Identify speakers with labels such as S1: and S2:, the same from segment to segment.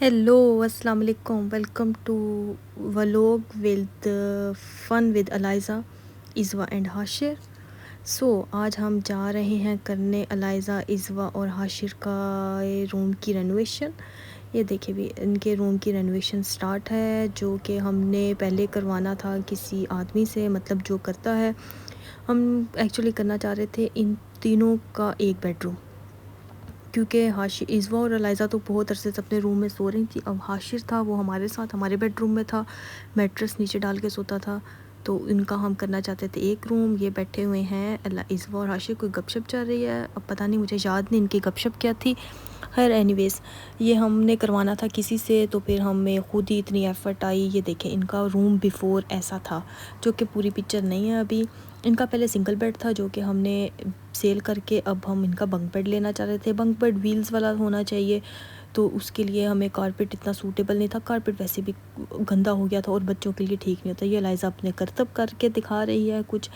S1: Hello अस्सलाम वालेकुम welcome to vlog with fun with Aliza Izwa and Hashir. आज हम जा रहे हैं करने अलाइज़ा इज़वा और हाशिर का रूम की रेनोवेशन। ये देखिए भी इनके रूम की रेनोवेशन स्टार्ट है, जो कि हमने पहले करवाना था किसी आदमी से, मतलब जो करता है। हम एक्चुअली करना चाह रहे थे इन तीनों का एक बेडरूम, क्योंकि हाशिर इज़वा और अलाइज़ा तो बहुत अरसे से अपने रूम में सो रही थी। अब हाशिर था वो हमारे साथ हमारे बेडरूम में था, मैट्रेस नीचे डाल के सोता था। तो इनका हम करना चाहते थे एक रूम। ये बैठे हुए हैं इज़वा और हाशिर, कोई गपशप चल रही है, अब पता नहीं, मुझे याद नहीं इनकी गपशप क्या थी। खैर एनीवेज़, ये हमने करवाना था किसी से, तो फिर हमें ख़ुद ही इतनी एफ़र्ट आई। ये देखें इनका रूम बिफ़ोर ऐसा था, जो कि पूरी पिक्चर नहीं है अभी। इनका पहले सिंगल बेड था, जो कि हमने सेल करके अब हम इनका बंक बेड लेना चाह रहे थे। बंक बेड व्हील्स वाला होना चाहिए, तो उसके लिए हमें कारपेट इतना सूटेबल नहीं था। कारपेट वैसे भी गंदा हो गया था और बच्चों के लिए ठीक नहीं होता। ये लाइज़ा अपने करतब करके दिखा रही है कुछ।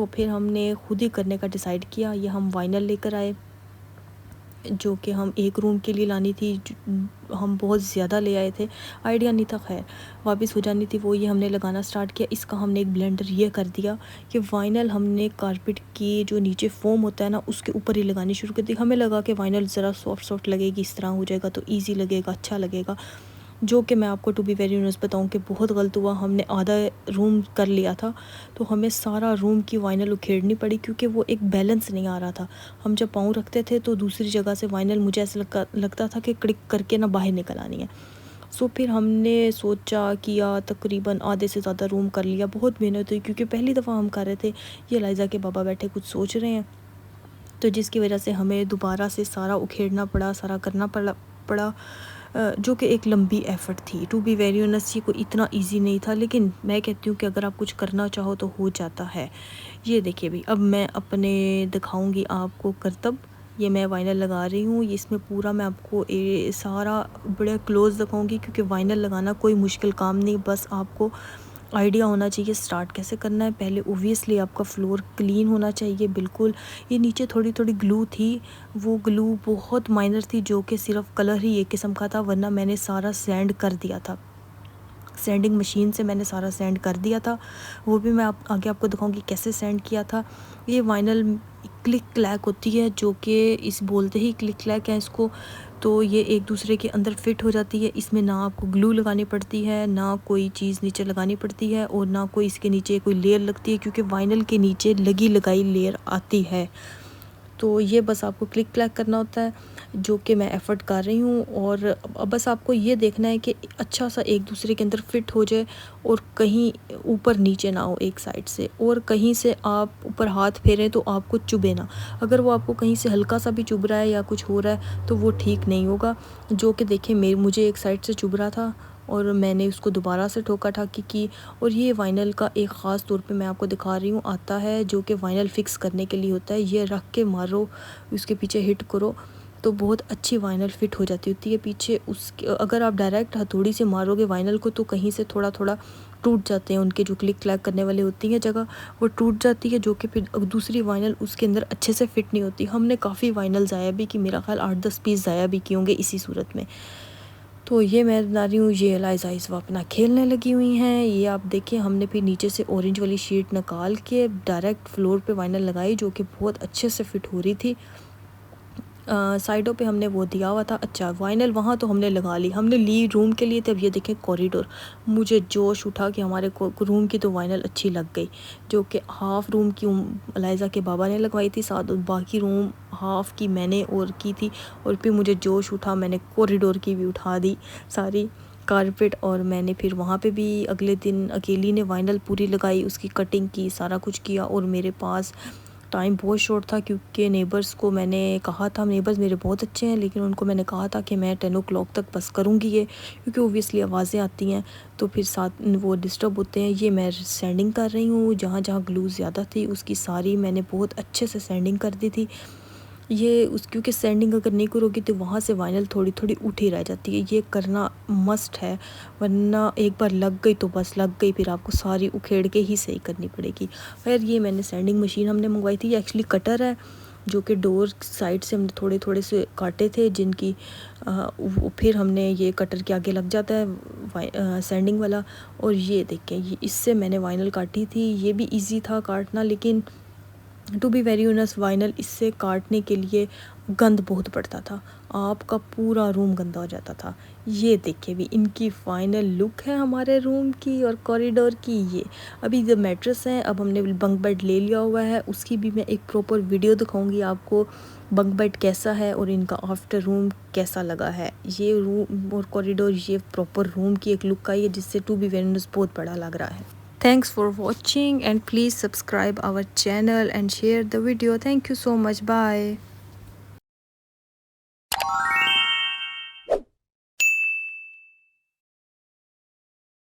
S1: फिर हमने खुद ही करने का डिसाइड किया। ये हम वाइनल लेकर आए, जो कि हम एक रूम के लिए लानी थी। हम बहुत ज़्यादा ले आए थे, आइडिया नहीं था, खैर वापस हो जानी थी वो। ये हमने लगाना स्टार्ट किया। इसका हमने एक ब्लेंडर ये कर दिया कि वाइनल हमने कारपेट की जो नीचे फोम होता है ना, उसके ऊपर ही लगानी शुरू कर दी। हमें लगा कि वाइनल ज़रा सॉफ्ट सॉफ्ट लगेगी, इस तरह हो जाएगा तो ईजी लगेगा, अच्छा लगेगा। जो कि मैं आपको टू बी वेरी ऑनेस्ट बताऊं कि बहुत गलत हुआ। हमने आधा रूम कर लिया था, तो हमें सारा रूम की वाइनल उखेड़नी पड़ी, क्योंकि वो एक बैलेंस नहीं आ रहा था। हम जब पाँव रखते थे तो दूसरी जगह से वाइनल मुझे ऐसा लगता था कि क्लिक करके ना बाहर निकल आनी है। फिर हमने सोचा किया, तकरीबन आधे से ज़्यादा रूम कर लिया। बहुत मेहनत हुई, क्योंकि पहली दफ़ा हम कर रहे थे। ये लाइज़ा के बाबा बैठे कुछ सोच रहे हैं, तो जिसकी वजह से हमें दोबारा से सारा उखेड़ना पड़ा, सारा करना पड़ा, जो कि एक लंबी एफ़र्ट थी। टू बी वेरी ऑनेस्ट, ये कोई इतना इजी नहीं था, लेकिन मैं कहती हूँ कि अगर आप कुछ करना चाहो तो हो जाता है। ये देखिए भी, अब मैं अपने दिखाऊंगी आपको करतब। ये मैं वाइनल लगा रही हूँ, ये इसमें पूरा मैं आपको सारा बड़े क्लोज़ दिखाऊंगी, क्योंकि वाइनल लगाना कोई मुश्किल काम नहीं, बस आपको आइडिया होना चाहिए स्टार्ट कैसे करना है। पहले ओबियसली आपका फ्लोर क्लीन होना चाहिए बिल्कुल। ये नीचे थोड़ी थोड़ी ग्लू थी, वो ग्लू बहुत माइनर थी, जो कि सिर्फ कलर ही एक किस्म का था, वरना मैंने सारा सैंड कर दिया था। सैंडिंग मशीन से मैंने सारा सैंड कर दिया था, वो भी मैं आगे आपको दिखाऊंगी कैसे सैंड किया था। ये वाइनल क्लिक क्लैक होती है, जो कि इस बोलते ही क्लिक क्लैक है इसको। तो ये एक दूसरे के अंदर फिट हो जाती है। इसमें ना आपको ग्लू लगानी पड़ती है, ना कोई चीज़ नीचे लगानी पड़ती है, और ना कोई इसके नीचे कोई लेयर लगती है, क्योंकि वाइनल के नीचे लगी लगाई लेयर आती है। तो ये बस आपको क्लिक क्लैक करना होता है, जो कि मैं एफ़र्ट कर रही हूँ। और अब बस आपको ये देखना है कि अच्छा सा एक दूसरे के अंदर फिट हो जाए, और कहीं ऊपर नीचे ना हो एक साइड से, और कहीं से आप ऊपर हाथ फेरें तो आपको चुभे ना। अगर वो आपको कहीं से हल्का सा भी चुभ रहा है या कुछ हो रहा है, तो वो ठीक नहीं होगा। जो कि देखिए मुझे एक साइड से चुभ रहा था, और मैंने उसको दोबारा से ठोका ठाकी की। और ये वाइनल का एक ख़ास तौर पे मैं आपको दिखा रही हूँ आता है, जो कि वाइनल फ़िक्स करने के लिए होता है। ये रख के मारो, उसके पीछे हिट करो, तो बहुत अच्छी वाइनल फ़िट हो जाती होती है पीछे उसके। अगर आप डायरेक्ट हथौड़ी से मारोगे वाइनल को, तो कहीं से थोड़ा थोड़ा टूट जाते हैं, उनके जो क्लिक क्लैक करने वाले होती हैं जगह, वो टूट जाती है, जो कि फिर दूसरी वाइनल उसके अंदर अच्छे से फ़िट नहीं होती। हमने काफ़ी वाइनल ज़ाया भी की, मेरा ख्याल 8-10 पीस ज़ाया भी किए होंगे इसी सूरत में। तो ये मैं बना रही हूँ। ये लाइज़ा इस वक्त अपना खेलने लगी हुई हैं। ये आप देखिए, हमने फिर नीचे से ऑरेंज वाली शीट निकाल के डायरेक्ट फ्लोर पे वाइनल लगाई, जो कि बहुत अच्छे से फिट हो रही थी। साइडों पे हमने वो दिया हुआ था। अच्छा, वाइनल वहाँ तो हमने लगा ली, हमने ली रूम के लिए थे। अब ये देखें कॉरिडोर, मुझे जोश उठा कि हमारे रूम की तो वाइनल अच्छी लग गई, जो कि हाफ़ रूम की लाइज़ा के बाबा ने लगवाई थी, साथ बाकी रूम हाफ़ की मैंने और की थी। और फिर मुझे जोश उठा, मैंने कॉरिडोर की भी उठा दी सारी कारपेट, और मैंने फिर वहाँ पे भी अगले दिन अकेली ने वाइनल पूरी लगाई, उसकी कटिंग की, सारा कुछ किया। और मेरे पास टाइम बहुत शॉर्ट था, क्योंकि नेबर्स को मैंने कहा था, नेबर्स मेरे बहुत अच्छे हैं, लेकिन उनको मैंने कहा था कि मैं 10 o'clock तक बस करूँगी ये, क्योंकि ओबियसली आवाज़ें आती हैं तो फिर साथ वो डिस्टर्ब होते हैं। ये मैं सैंडिंग कर रही हूँ, जहाँ जहाँ ग्लू ज़्यादा थी उसकी सारी मैंने बहुत अच्छे से सैंडिंग कर दी थी। ये क्योंकि सैंडिंग अगर नहीं करोगी तो वहाँ से वाइनल थोड़ी थोड़ी उठी रह जाती है। ये करना मस्ट है, वरना एक बार लग गई तो बस लग गई, फिर आपको सारी उखेड़ के ही सही करनी पड़ेगी। खैर, ये मैंने सैंडिंग मशीन हमने मंगवाई थी, ये एक्चुअली कटर है, जो कि डोर साइड से हमने थोड़े थोड़े से काटे थे, जिनकी फिर हमने ये कटर के आगे लग जाता है सैंडिंग वाला। और ये देखें, ये इससे मैंने वाइनल काटी थी। ये भी इजी था काटना, लेकिन to be very honest vinyl इससे काटने के लिए गंद बहुत पड़ता था, आपका पूरा रूम गंदा हो जाता था। ये देखिए भी इनकी फाइनल लुक है हमारे रूम की और कॉरिडोर की। ये अभी जो मैट्रेस है, अब हमने बंक बेड ले लिया हुआ है, उसकी भी मैं एक प्रॉपर वीडियो दिखाऊंगी आपको, बंक बेड कैसा है और इनका आफ्टर रूम कैसा लगा है। ये रूम और कॉरिडोर ये प्रॉपर रूम की एक लुक आई है, जिससे टू बी वेरी ऑनेस्ट बहुत बड़ा लग रहा है। Thanks for watching and please subscribe our channel and share the video. Thank you so much. Bye.